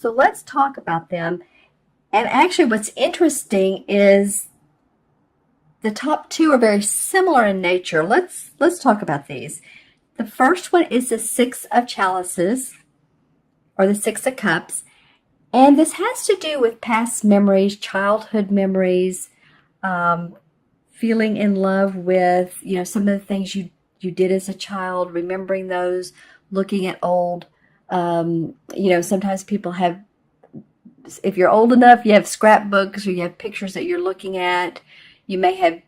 So let's talk about them. And actually what's interesting is the top two are very similar in nature. Let's talk about these. The first one is the Six of Chalices, or the Six of Cups. And this has to do with past memories, childhood memories, feeling in love with, some of the things you did as a child, remembering those, looking at old, sometimes people have, if you're old enough, you have scrapbooks or you have pictures that you're looking at. You may have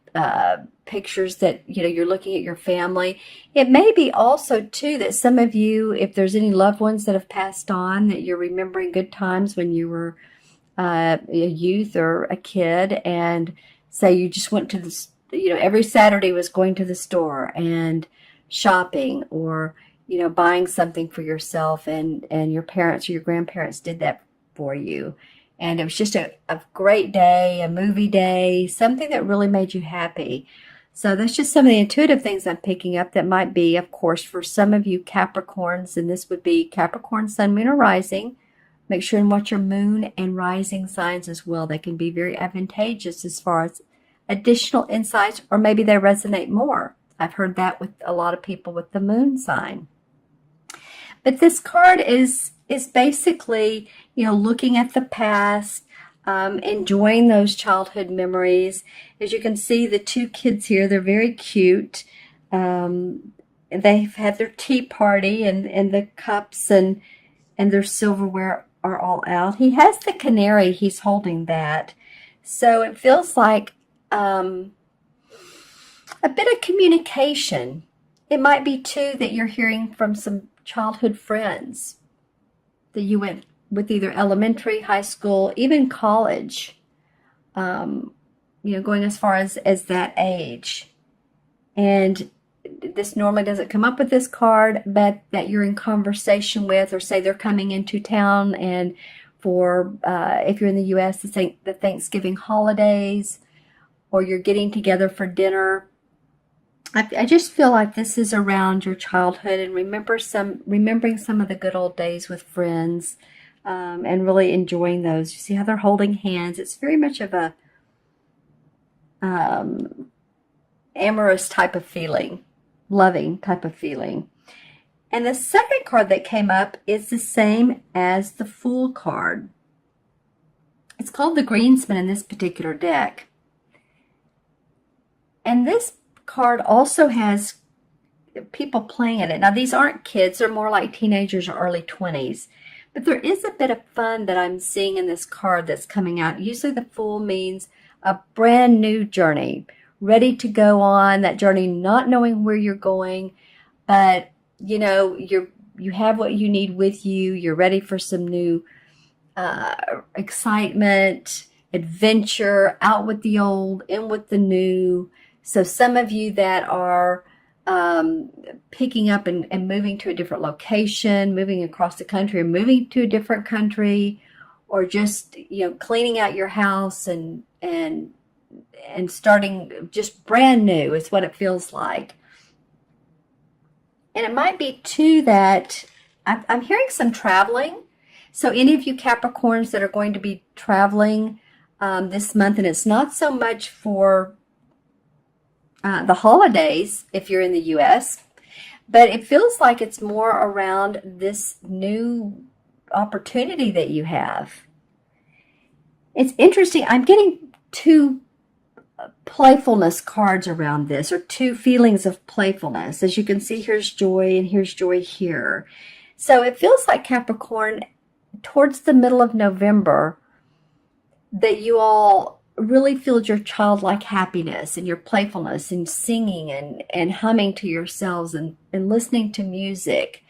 pictures that, you're looking at your family. It may be also, too, that some of you, if there's any loved ones that have passed on, that you're remembering good times when you were a youth or a kid, and say you just went to the, every Saturday was going to the store and shopping, or, buying something for yourself, and your parents or your grandparents did that for you. And it was just a great day, a movie day, something that really made you happy. So that's just some of the intuitive things I'm picking up that might be, of course, for some of you Capricorns, and this would be Capricorn, Sun, Moon, or Rising. Make sure and watch your moon and rising signs as well. They can be very advantageous as far as additional insights, or maybe they resonate more. I've heard that with a lot of people with the moon sign. But this card is basically, looking at the past, enjoying those childhood memories. As you can see, the two kids here, they're very cute. They've had their tea party, and the cups and their silverware are all out. He has the canary. He's holding that. So it feels like a bit of communication. It might be, too, that you're hearing from some childhood friends that you went with, either elementary, high school, even college, going as far as that age. And this normally doesn't come up with this card, but that you're in conversation with, or say they're coming into town, and for, if you're in the U.S., the Thanksgiving holidays, or you're getting together for dinner. I just feel like this is around your childhood, and remembering some of the good old days with friends, and really enjoying those. You see how they're holding hands. It's very much of a amorous type of feeling, loving type of feeling. And the second card that came up is the same as the Fool card. It's called the Greensman in this particular deck. And this card also has people playing in it. Now, these aren't kids. They're more like teenagers or early 20s. But there is a bit of fun that I'm seeing in this card that's coming out. Usually the Fool means a brand new journey, ready to go on that journey, not knowing where you're going, but, you have what you need with you. You're ready for some new excitement, adventure, out with the old, in with the new. So some of you that are picking up and moving to a different location, moving across the country, or moving to a different country, or just, cleaning out your house and starting just brand new is what it feels like. And it might be, too, that I'm hearing some traveling. So any of you Capricorns that are going to be traveling this month, and it's not so much for the holidays if you're in the U.S., but it feels like it's more around this new opportunity that you have. It's interesting. I'm getting two playfulness cards around this, or two feelings of playfulness. As you can see, here's joy and here's joy here. So it feels like, Capricorn, towards the middle of November, that you all really feel your childlike happiness and your playfulness, and singing and humming to yourselves, and listening to music.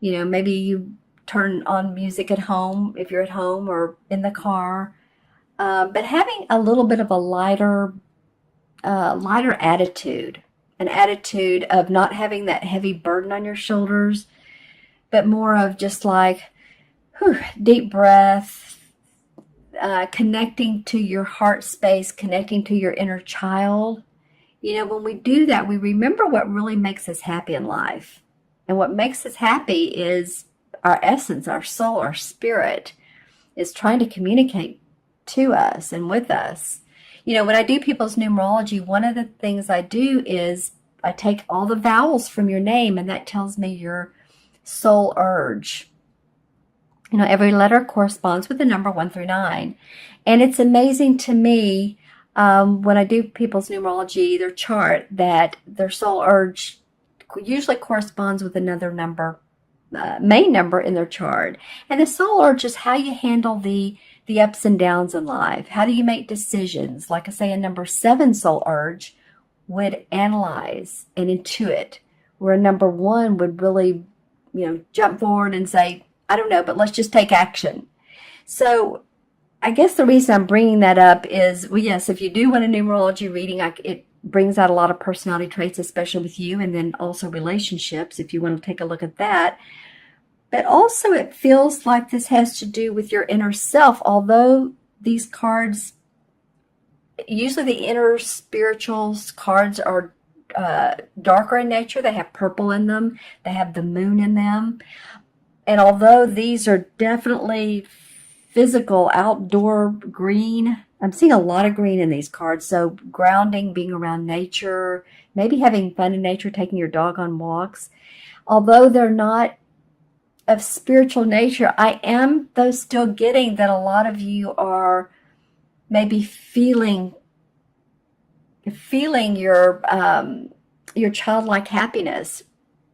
Maybe you turn on music at home if you're at home, or in the car, but having a little bit of a lighter attitude, an attitude of not having that heavy burden on your shoulders, but more of just like, deep breath, connecting to your heart space, connecting to your inner child. When we do that, we remember what really makes us happy in life. And what makes us happy is our essence, our soul, our spirit. is trying to communicate to us and with us. You know, when I do people's numerology, one of the things I do is I take all the vowels from your name, and that tells me your soul urge. You know, every letter corresponds with the number 1 through 9. And it's amazing to me when I do people's numerology, their chart, that their soul urge usually corresponds with another number, main number in their chart. And the soul urge is how you handle the ups and downs in life. How do you make decisions? Like I say, a number 7 soul urge would analyze and intuit, where a number 1 would really, jump forward and say, I don't know, but let's just take action. So I guess the reason I'm bringing that up is, well, yes, if you do want a numerology reading, it brings out a lot of personality traits, especially with you, and then also relationships, if you want to take a look at that. But also it feels like this has to do with your inner self, although these cards, usually the inner spirituals cards are darker in nature. They have purple in them. They have the moon in them. And although these are definitely physical, outdoor green, I'm seeing a lot of green in these cards. So grounding, being around nature, maybe having fun in nature, taking your dog on walks. Although they're not of spiritual nature, I am, though, still getting that a lot of you are maybe feeling your childlike happiness.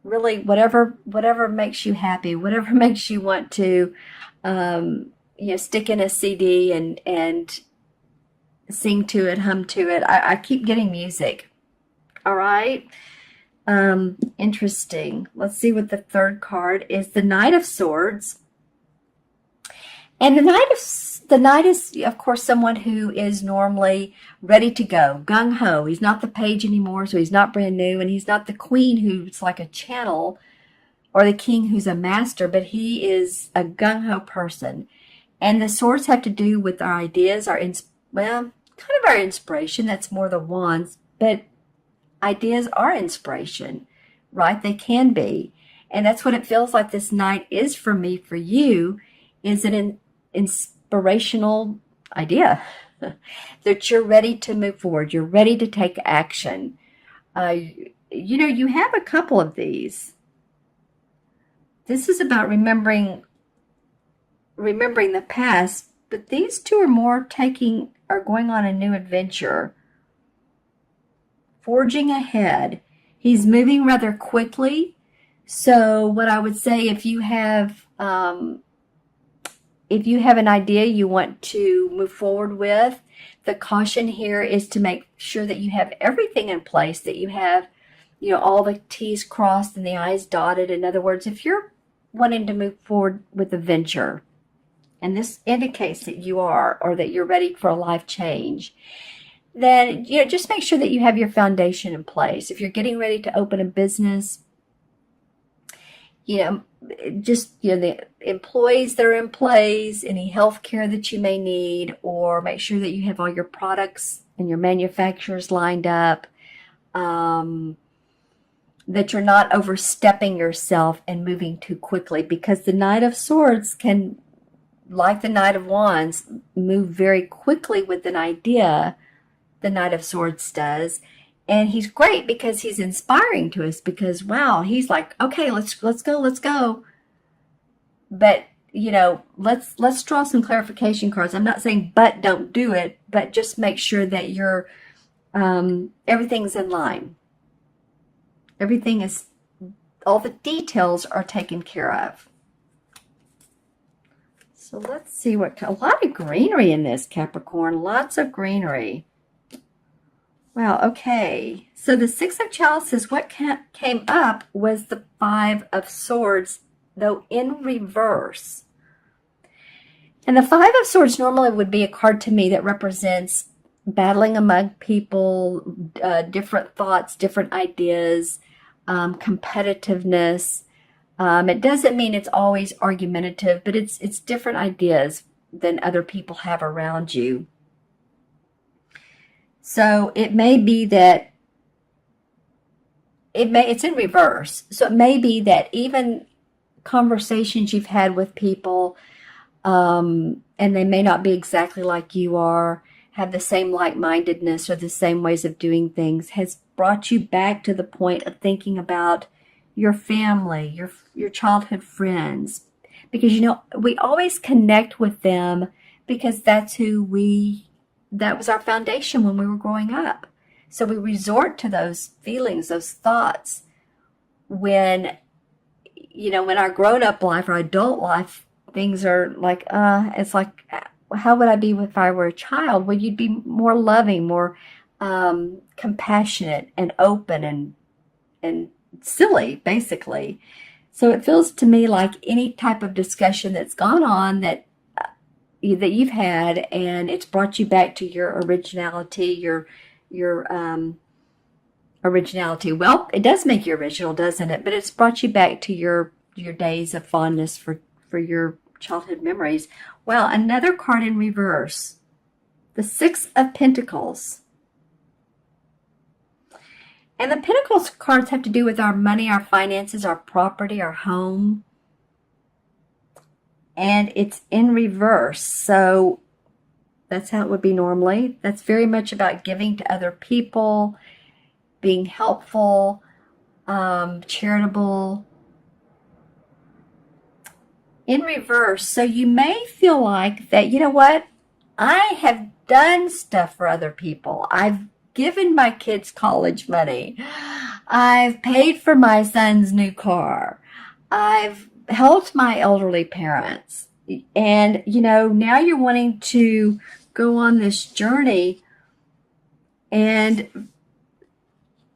Really, whatever makes you happy, whatever makes you want to, stick in a CD and sing to it, hum to it. I keep getting music. All right. Interesting. Let's see what the third card is. The Knight of Swords. And the Knight is, of course, someone who is normally ready to go, gung-ho. He's not the page anymore, so he's not brand new, and he's not the queen who's like a channel, or the king who's a master, but he is a gung-ho person. And the swords have to do with our ideas, kind of our inspiration. That's more the wands, but ideas are inspiration, right? They can be. And that's what it feels like this night is for me, for you, is an inspirational idea that you're ready to move forward. You're ready to take action. You have a couple of these. This is about remembering the past, but these two are going on a new adventure, forging ahead. He's moving rather quickly. So what I would say, if you have an idea you want to move forward with, the caution here is to make sure that you have everything in place, that you have, all the T's crossed and the I's dotted. In other words, if you're wanting to move forward with a venture, and this indicates that you are, or that you're ready for a life change, then, just make sure that you have your foundation in place. If you're getting ready to open a business, the employees that are in place, any health care that you may need, or make sure that you have all your products and your manufacturers lined up, that you're not overstepping yourself and moving too quickly, because the Knight of Swords can, like the Knight of Wands, move very quickly with an idea. The Knight of Swords does. And he's great because he's inspiring to us, because, wow, he's like, okay, let's go. But, let's draw some clarification cards. I'm not saying, but don't do it, but just make sure that you're, everything's in line. All the details are taken care of. So let's see a lot of greenery in this, Capricorn. Lots of greenery. Wow, okay. So the Six of Chalices, what came up was the Five of Swords, though in reverse. And the Five of Swords normally would be a card to me that represents battling among people, different thoughts, different ideas, competitiveness. It doesn't mean it's always argumentative, but it's different ideas than other people have around you. So it may be that it's in reverse. So it may be that even conversations you've had with people, and they may not be exactly like you are, have the same like-mindedness or the same ways of doing things, has brought you back to the point of thinking about your family, your childhood friends, because we always connect with them because that was our foundation when we were growing up. So we resort to those feelings, those thoughts when when our grown-up life or adult life, things are like, it's like, how would I be if I were a child? Well, you'd be more loving, more compassionate and open and silly, basically. So it feels to me like any type of discussion that's gone on that you've had, and it's brought you back to your originality, your originality. Well, it does make you original, doesn't it? But it's brought you back to your days of fondness for your childhood memories. Well, another card in reverse, the Six of Pentacles. And the Pentacles cards have to do with our money, our finances, our property, our home. And it's in reverse. So that's how it would be normally. That's very much about giving to other people, being helpful, charitable. In reverse, so you may feel like that, you know what? I have done stuff for other people. I've given my kids college money. I've paid for my son's new car. I've helped my elderly parents. And, now you're wanting to go on this journey and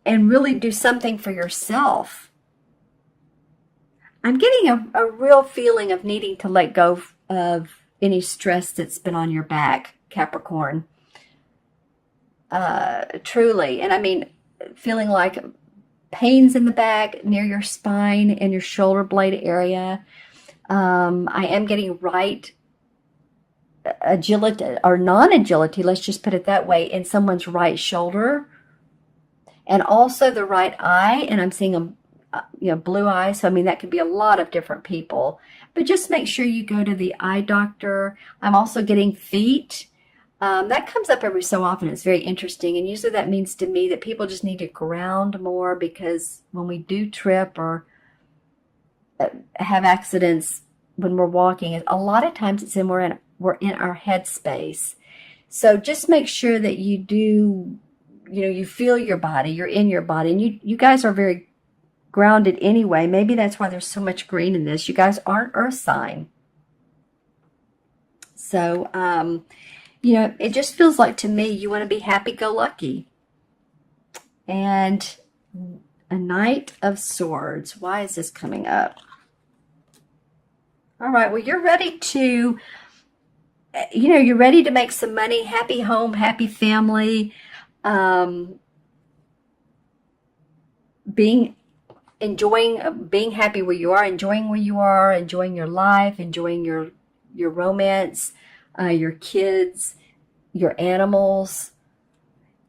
really do something for yourself. I'm getting a real feeling of needing to let go of any stress that's been on your back, Capricorn. Truly. And I mean, feeling like pains in the back, near your spine and your shoulder blade area. I am getting right agility or non-agility, let's just put it that way, in someone's right shoulder. And also the right eye. And I'm seeing a blue eye. So, I mean, that could be a lot of different people. But just make sure you go to the eye doctor. I'm also getting feet. That comes up every so often. It's very interesting. And usually that means to me that people just need to ground more, because when we do trip or have accidents when we're walking, a lot of times it's we're in our head space. So just make sure that you do, you feel your body, you're in your body. And you guys are very grounded anyway. Maybe that's why there's so much green in this. You guys aren't earth sign. So, it just feels like to me you want to be happy-go-lucky. And a Knight of Swords. Why is this coming up? All right, well, you're ready to, you're ready to make some money, happy home, happy family, being happy where you are, enjoying where you are, enjoying your life, enjoying your romance, your kids, your animals.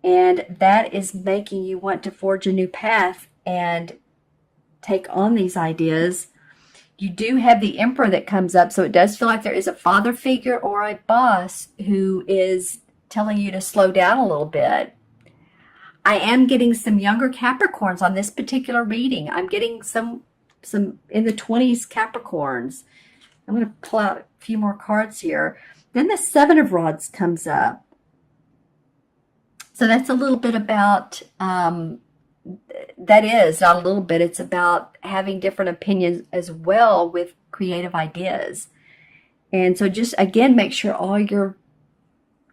And that is making you want to forge a new path and take on these ideas. You do have the Emperor that comes up, so it does feel like there is a father figure or a boss who is telling you to slow down a little bit. I am getting some younger Capricorns on this particular reading. I'm getting some in the 20s Capricorns. I'm going to pull out a few more cards here. Then the Seven of Rods comes up. So that's a little bit about, that is, not a little bit, it's about having different opinions as well with creative ideas. And so just, again, make sure all your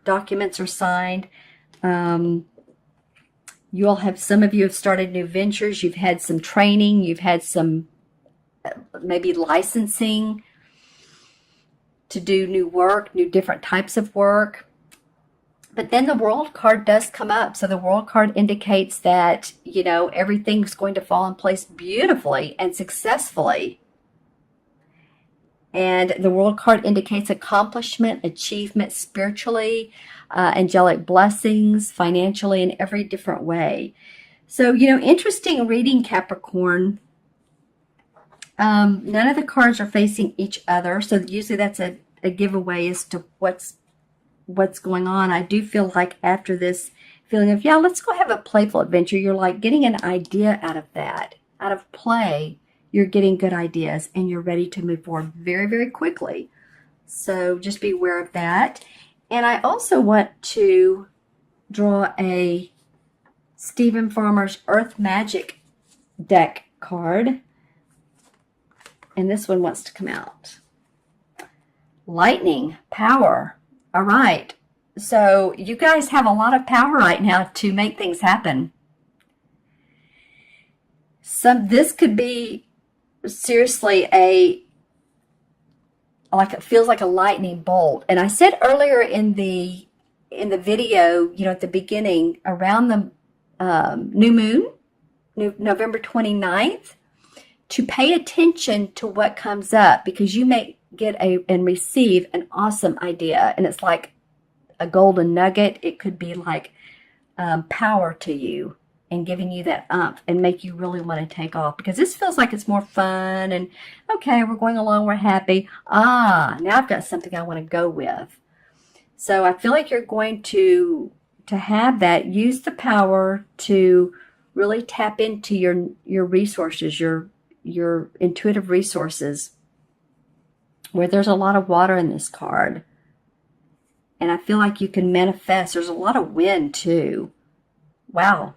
documents are signed. Some of you have started new ventures. You've had some training. You've had some maybe licensing to do new work, new different types of work. But then the World card does come up. So the World card indicates that, everything's going to fall in place beautifully and successfully. And the World card indicates accomplishment, achievement spiritually, angelic blessings, financially, in every different way. So, interesting reading, Capricorn. None of the cards are facing each other. So usually that's a a giveaway as to what's going on. I do feel like after this feeling of, yeah, let's go have a playful adventure, you're like getting an idea out of that. Out of play, you're getting good ideas and you're ready to move forward very, very quickly. So just be aware of that. And I also want to draw a Stephen Farmer's Earth Magic deck card. And this one wants to come out. Lightning, power. All right. So you guys have a lot of power right now to make things happen. This could be seriously like it feels like a lightning bolt. And I said earlier in the video, you know, at the beginning, around the new moon, November 29th, to pay attention to what comes up, because you may get and receive an awesome idea, and it's like a golden nugget. It could be like power to you and giving you that umph and make you really want to take off, because this feels like it's more fun and okay, we're going along, we're happy. Now I've got something I want to go with. So I feel like you're going to have that. Use the power to really tap into your resources, your intuitive resources, where there's a lot of water in this card. And I feel like you can manifest. There's a lot of wind too. Wow.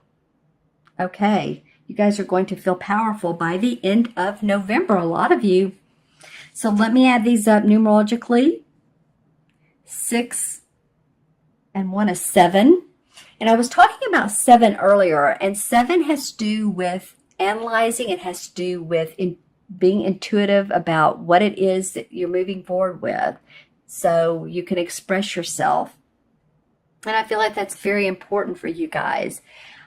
Okay. You guys are going to feel powerful by the end of November, a lot of you. So let me add these up numerologically. 6 and 1 is 7. And I was talking about 7 earlier, and 7 has to do with analyzing. It has to do with being intuitive about what it is that you're moving forward with, so you can express yourself. And I feel like that's very important for you guys.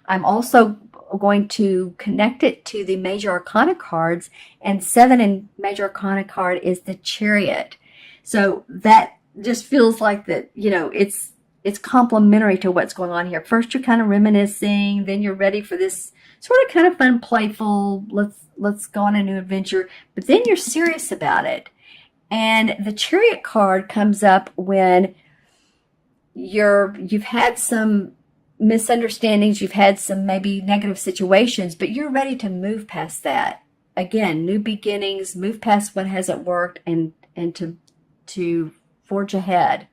I'm also going to connect it to the Major Arcana cards, and 7 in Major Arcana card is the Chariot. So that just feels like that, you know, it's complementary to what's going on here. First you're kind of reminiscing, then you're ready for this sort of kind of fun, playful, let's go on a new adventure, but then you're serious about it. And the Chariot card comes up when you've had some misunderstandings, you've had some maybe negative situations, but you're ready to move past that. Again, new beginnings, move past what hasn't worked, and to forge ahead.